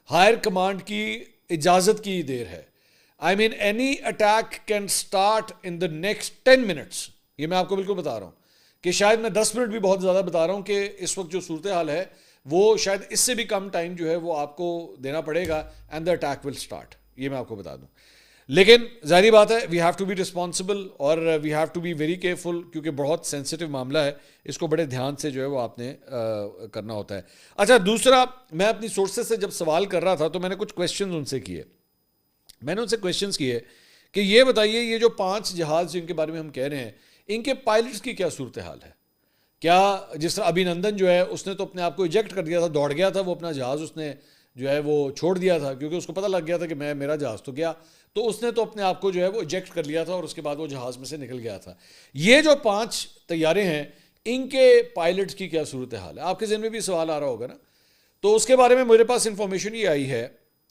Higher command کی اجازت کی دیر ہے. I mean any attack can start in the next 10 minutes. یہ میں آپ کو بالکل بتا رہا ہوں کہ شاید میں 10 منٹ بھی بہت زیادہ بتا رہا ہوں کہ اس وقت جو صورتحال ہے وہ شاید اس سے بھی کم ٹائم جو ہے وہ آپ کو دینا پڑے گا and the attack will start. یہ میں آپ کو بتا دوں. لیکن ظاہری بات ہے we have to be responsible اور we have to be very careful, کیونکہ بہت سینسٹیو معاملہ ہے, اس کو بڑے دھیان سے جو ہے وہ آپ نے کرنا ہوتا ہے. اچھا دوسرا, میں اپنی سورسز سے جب سوال کر رہا تھا تو میں نے کچھ کویشچنز ان سے کیے. میں نے ان سے کویشچنز کیے کہ یہ بتائیے یہ جو 5 جہاز جن کے بارے میں ہم کہہ رہے ہیں ان کے پائلٹس کی کیا صورتحال ہے. کیا جس طرح ابھینندن جو ہے اس نے تو اپنے آپ کو ایجیکٹ کر دیا تھا, دوڑ گیا تھا, وہ اپنا جہاز اس نے جو ہے وہ چھوڑ دیا تھا کیونکہ اس کو پتہ لگ گیا تھا کہ میرا جہاز تو گیا, تو اس نے تو اپنے آپ کو جو ہے وہ ایجیکٹ کر لیا تھا اور اس کے بعد وہ جہاز میں سے نکل گیا تھا. یہ جو 5 طیارے ہیں ان کے پائلٹس کی کیا صورتحال ہے؟ آپ کے ذہن میں بھی سوال آ رہا ہوگا نا. تو اس کے بارے میں میرے پاس انفارمیشن یہ آئی ہے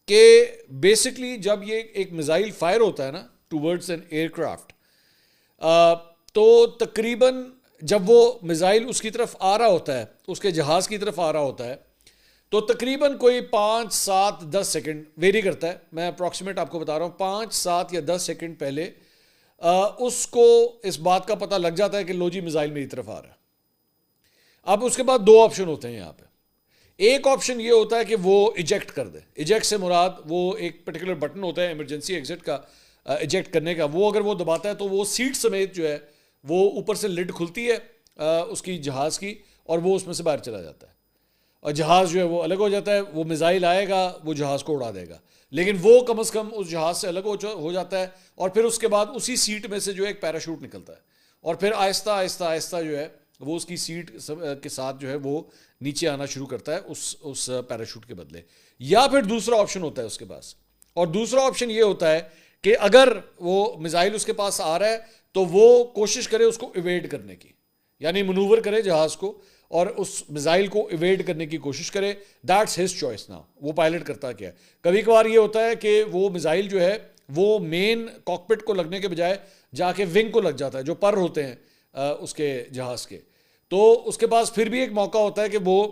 کہ بیسکلی جب یہ ایک میزائل فائر ہوتا ہے نا ٹوورڈز این ایئر کرافٹ, تو تقریباً جب وہ میزائل اس کی طرف آ رہا ہوتا ہے, اس کے جہاز کی طرف آ رہا ہوتا ہے, تو تقریباً کوئی 5, 7, 10 سیکنڈ ویری کرتا ہے, میں اپروکسیمیٹ آپ کو بتا رہا ہوں, 5, 7 یا 10 سیکنڈ پہلے اس کو اس بات کا پتہ لگ جاتا ہے کہ لو جی میزائل میری طرف آ رہا ہے. اب اس کے بعد 2 آپشن ہوتے ہیں یہاں پہ. ایک آپشن یہ ہوتا ہے کہ وہ ایجیکٹ کر دے. ایجیکٹ سے مراد وہ ایک پرٹیکولر بٹن ہوتا ہے ایمرجنسی ایگزٹ کا, ایجیکٹ کرنے کا, وہ اگر وہ دباتا ہے تو وہ سیٹ سمیت جو ہے وہ اوپر سے لڈ کھلتی ہے اس کی جہاز کی اور وہ اس میں سے باہر چلا جاتا ہے اور جہاز جو ہے وہ الگ ہو جاتا ہے. وہ میزائل آئے گا وہ جہاز کو اڑا دے گا, لیکن وہ کم از کم اس جہاز سے الگ ہو جاتا ہے اور پھر اس کے بعد اسی سیٹ میں سے جو ہے ایک پیراشوٹ نکلتا ہے اور پھر آہستہ آہستہ آہستہ جو ہے وہ اس کی سیٹ کے ساتھ جو ہے وہ نیچے آنا شروع کرتا ہے اس پیراشوٹ کے بدلے. یا پھر دوسرا آپشن ہوتا ہے اس کے پاس, اور دوسرا آپشن یہ ہوتا ہے کہ اگر وہ میزائل اس کے پاس آ رہا ہے تو وہ کوشش کرے اس کو ایویڈ کرنے کی, یعنی منوور کرے جہاز کو اور اس میزائل کو ایویڈ کرنے کی کوشش کرے. That's his choice. نا وہ پائلٹ کرتا کیا ہے, کبھی کبھار یہ ہوتا ہے کہ وہ میزائل جو ہے وہ مین کاکپٹ کو لگنے کے بجائے جا کے ونگ کو لگ جاتا ہے, جو پر ہوتے ہیں اس کے جہاز کے, تو اس کے پاس پھر بھی ایک موقع ہوتا ہے کہ وہ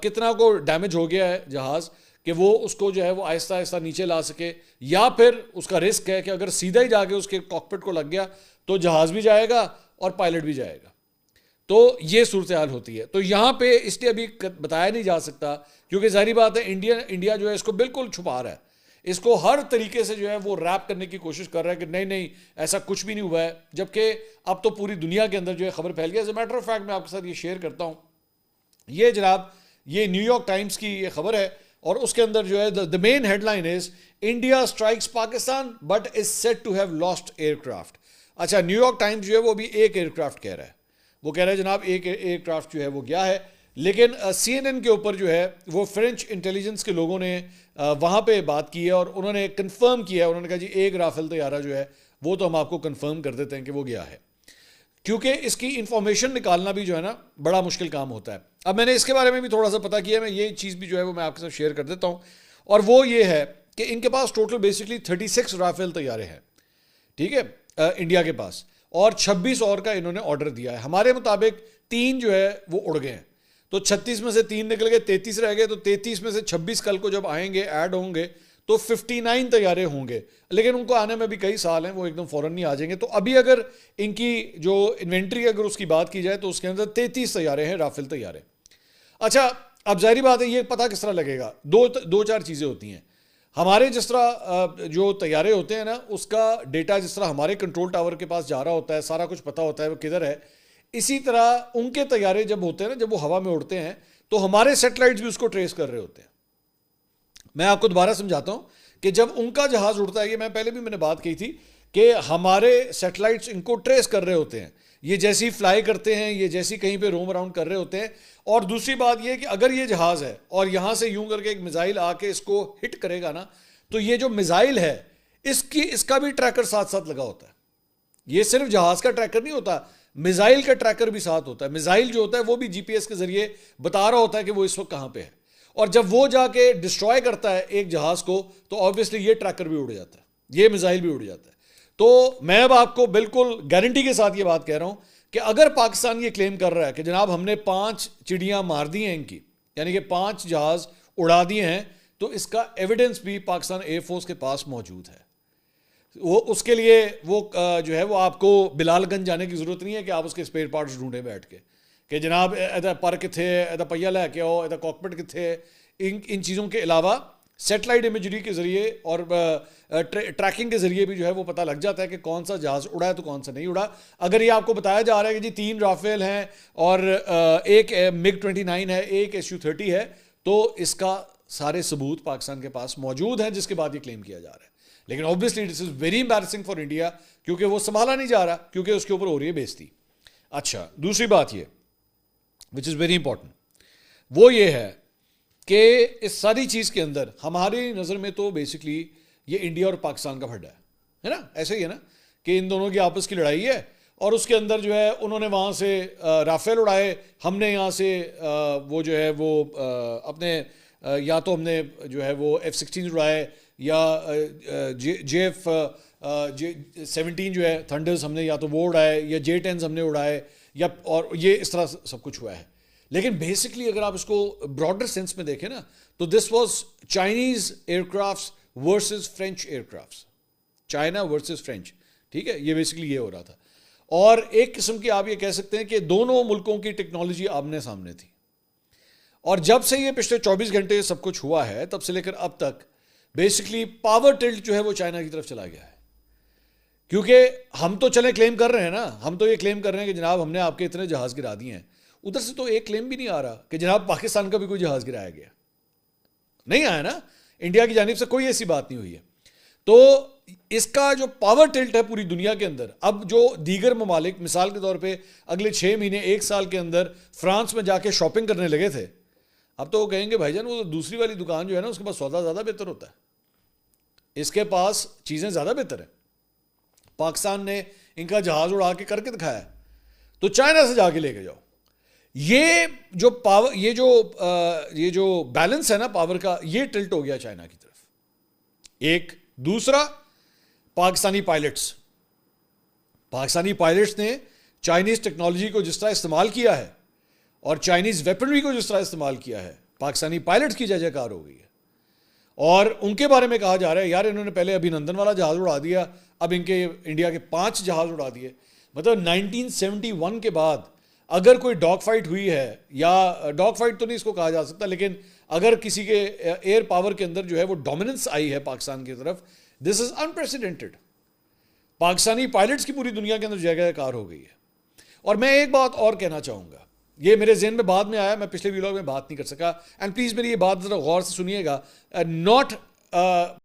کتنا کو ڈیمیج ہو گیا ہے جہاز کہ وہ اس کو جو ہے وہ آہستہ آہستہ نیچے لا سکے, یا پھر اس کا رسک ہے کہ اگر سیدھا ہی جا کے اس کے کاکپٹ کو لگ گیا تو جہاز بھی جائے گا اور پائلٹ بھی جائے گا. تو یہ صورتحال ہوتی ہے. تو یہاں پہ اس لیے ابھی بتایا نہیں جا سکتا کیونکہ ظاہری بات ہے انڈیا جو ہے اس کو بالکل چھپا رہا ہے, اس کو ہر طریقے سے جو ہے وہ ریپ کرنے کی کوشش کر رہا ہے کہ نہیں ایسا کچھ بھی نہیں ہوا ہے, جبکہ اب تو پوری دنیا کے اندر جو ہے خبر پھیل گئی. As a matter of fact میں آپ کے ساتھ یہ شیئر کرتا ہوں, یہ جناب یہ نیو یارک ٹائمز کی یہ خبر ہے اور اس کے اندر جو ہے the main headline is India strikes Pakistan but is said to have lost aircraft. اچھا نیو یارک ٹائمز جو ہے وہ بھی ایک ایئر کرافٹ کہہ رہا ہے, وہ کہہ رہا ہے جناب ایک ایئر کرافٹ جو ہے وہ گیا ہے, لیکن CNN کے اوپر جو ہے وہ فرینچ انٹیلیجنس کے لوگوں نے وہاں پہ بات کی ہے اور انہوں نے کنفرم کیا ہے. انہوں نے کہا جی ایک رافیل طیارہ جو ہے وہ تو ہم آپ کو کنفرم کر دیتے ہیں کہ وہ گیا ہے, کیونکہ اس کی انفارمیشن نکالنا بھی جو ہے نا بڑا مشکل کام ہوتا ہے. اب میں نے اس کے بارے میں بھی تھوڑا سا پتہ کیا, میں یہ چیز بھی جو ہے وہ میں آپ کے ساتھ شیئر کر دیتا ہوں, اور وہ یہ ہے کہ ان کے پاس ٹوٹل بیسکلی 36 رافیل طیارے ہیں, ٹھیک ہے, انڈیا کے پاس, اور 26 اور کا انہوں نے آرڈر دیا ہے. ہمارے مطابق 3 جو ہے وہ اڑ گئے ہیں, تو 36 میں سے 3 نکل گئے, 33 رہ گئے, تو 33 میں سے 26 کل کو جب آئیں گے ایڈ ہوں گے تو 59 طیارے ہوں گے, لیکن ان کو آنے میں بھی کئی سال ہیں, وہ ایک دم فوراً نہیں آ جائیں گے. تو ابھی اگر ان کی جو انوینٹری اگر اس کی بات کی جائے تو اس کے اندر 33 طیارے ہیں, رافیل طیارے. اچھا اب ظاہری بات ہے یہ پتہ کس طرح لگے گا, 2-4 چیزیں ہوتی ہیں. ہمارے جس طرح جو طیارے ہوتے ہیں نا اس کا ڈیٹا جس طرح ہمارے کنٹرول ٹاور کے پاس جا رہا ہوتا ہے, سارا کچھ پتہ ہوتا ہے وہ کدھر ہے, اسی طرح ان کے طیارے جب ہوتے ہیں نا, جب وہ ہوا میں اڑتے ہیں تو ہمارے سیٹلائٹس بھی اس کو ٹریس کر رہے ہوتے ہیں. میں آپ کو دوبارہ سمجھاتا ہوں کہ جب ان کا جہاز اڑتا ہے, یہ میں پہلے بھی میں نے بات کی تھی کہ ہمارے سیٹلائٹس ان کو ٹریس کر رہے ہوتے ہیں, یہ جیسی فلائی کرتے ہیں, یہ جیسی کہیں پہ روم اراؤنڈ کر رہے ہوتے ہیں. اور دوسری بات یہ کہ اگر یہ جہاز ہے اور یہاں سے یوں کر کے ایک میزائل آ کے اس کو ہٹ کرے گا نا, تو یہ جو میزائل ہے اس کا بھی ٹریکر ساتھ ساتھ لگا ہوتا ہے. یہ صرف جہاز کا ٹریکر نہیں ہوتا, میزائل کا ٹریکر بھی ساتھ ہوتا ہے. میزائل جو ہوتا ہے وہ بھی GPS کے ذریعے بتا رہا ہوتا ہے کہ وہ اس وقت کہاں پہ ہے, اور جب وہ جا کے ڈسٹرائے کرتا ہے ایک جہاز کو تو آبویسلی یہ ٹریکر بھی اڑ جاتا ہے, یہ میزائل بھی اڑ جاتا ہے. تو میں اب آپ کو بالکل گارنٹی کے ساتھ یہ بات کہہ رہا ہوں کہ اگر پاکستان یہ کلیم کر رہا ہے کہ جناب ہم نے 5 چڑیاں مار دی ہیں ان کی, یعنی کہ 5 جہاز اڑا دیے ہیں تو اس کا ایویڈنس بھی پاکستان ایئر فورس کے پاس موجود ہے. وہ اس کے لیے وہ جو ہے وہ آپ کو بلال گنج جانے کی ضرورت نہیں ہے کہ آپ اس کے اسپیئر پارٹس ڈھونڈیں بیٹھ کے کہ جناب ایدا پر کتھے ایدا پہیا لے کے آؤ, ایدا کاکپٹ کتھے. ان چیزوں کے علاوہ سیٹلائٹ امیجری کے ذریعے اور ٹریکنگ کے ذریعے بھی جو ہے وہ پتہ لگ جاتا ہے کہ کون سا جہاز اڑا ہے تو کون سا نہیں اڑا. اگر یہ آپ کو بتایا جا رہا ہے کہ جی 3 رافیل ہیں اور ایک MiG 29 ہے, ایک Su-30 ہے, تو اس کا سارے ثبوت پاکستان کے پاس موجود ہیں, جس کے بعد یہ کلیم کیا جا رہا ہے. لیکن obviously this is very embarrassing for India, کیونکہ وہ سنبھالا نہیں جا رہا, کیونکہ اس کے اوپر ہو رہی ہے بےزتی. اچھا, دوسری بات یہ which is very important, وہ یہ ہے کہ اس ساری چیز کے اندر ہماری نظر میں تو بیسکلی یہ انڈیا اور پاکستان کا پھڈا ہے نا. ایسے ہی ہے نا کہ ان دونوں کی آپس کی لڑائی ہے, اور اس کے اندر جو ہے انہوں نے وہاں سے رافیل اڑائے, ہم نے یہاں سے وہ جو ہے وہ اپنے یا تو ہم نے جو ہے وہ F-16 اڑائے, یا JF-17 جو ہے تھنڈرز ہم نے یا تو وہ اڑائے, یا J-10s ہم نے اڑائے, یا اور یہ اس طرح سب کچھ ہوا ہے. لیکن بیسکلی اگر آپ اس کو براڈر سینس میں دیکھیں نا, تو this was Chinese aircrafts versus French aircrafts, China versus French, ٹھیک ہے, یہ بیسکلی یہ ہو رہا تھا. اور ایک قسم کی آپ یہ کہہ سکتے ہیں کہ دونوں ملکوں کی ٹیکنالوجی آمنے سامنے تھی. اور جب سے یہ پچھلے 24 گھنٹے سب کچھ ہوا ہے, تب سے لے کر اب تک بیسکلی پاور ٹلٹ جو ہے وہ چائنا کی طرف چلا گیا ہے. کیونکہ ہم تو چلیں کلیم کر رہے ہیں نا, ہم تو یہ کلیم کر رہے ہیں کہ جناب ہم نے آپ کے اتنے جہاز گرا دیے ہیں. ادھر سے تو ایک کلیم بھی نہیں آ رہا کہ جناب پاکستان کا بھی کوئی جہاز گرایا گیا, نہیں آیا نا, انڈیا کی جانب سے کوئی ایسی بات نہیں ہوئی ہے. تو اس کا جو پاور ٹلٹ ہے پوری دنیا کے اندر, اب جو دیگر ممالک مثال کے طور پہ اگلے 6 مہینے 1 سال کے اندر فرانس میں جا کے شاپنگ کرنے لگے تھے, اب تو وہ کہیں گے بھائی جان وہ دوسری والی دکان جو ہے نا اس کے پاس سودا زیادہ بہتر ہوتا ہے, اس کے پاس چیزیں زیادہ بہتر ہیں. پاکستان نے ان کا جہاز اڑا کے کر کے دکھایا, تو چائنا سے جا کے لے کے جاؤ. یہ جو پاور یہ جو بیلنس ہے نا پاور کا, یہ ٹلٹ ہو گیا چائنا کی طرف. ایک دوسرا, پاکستانی پائلٹس نے چائنیز ٹیکنالوجی کو جس طرح استعمال کیا ہے اور چائنیز ویپنری کو جس طرح استعمال کیا ہے, پاکستانی پائلٹس کی جے کار ہو گئی ہے. اور ان کے بارے میں کہا جا رہا ہے یار انہوں نے پہلے ابھینندن والا جہاز اڑا دیا, اب ان کے انڈیا کے 5 جہاز اڑا دیے. مطلب 1971 کے بعد اگر کوئی ڈاگ فائٹ ہوئی ہے, یا ڈاگ فائٹ تو نہیں اس کو کہا جا سکتا, لیکن اگر کسی کے ایئر پاور کے اندر جو ہے وہ ڈومیننس آئی ہے پاکستان کی طرف, دس از انپریسیڈنٹڈ. پاکستانی پائلٹس کی پوری دنیا کے اندر جگہ کار ہو گئی ہے. اور میں ایک بات اور کہنا چاہوں گا, یہ میرے ذہن میں بعد میں آیا, میں پچھلے ویلاگ میں بات نہیں کر سکا, اینڈ پلیز میری یہ بات ذرا غور سے سنیے گا. ناٹ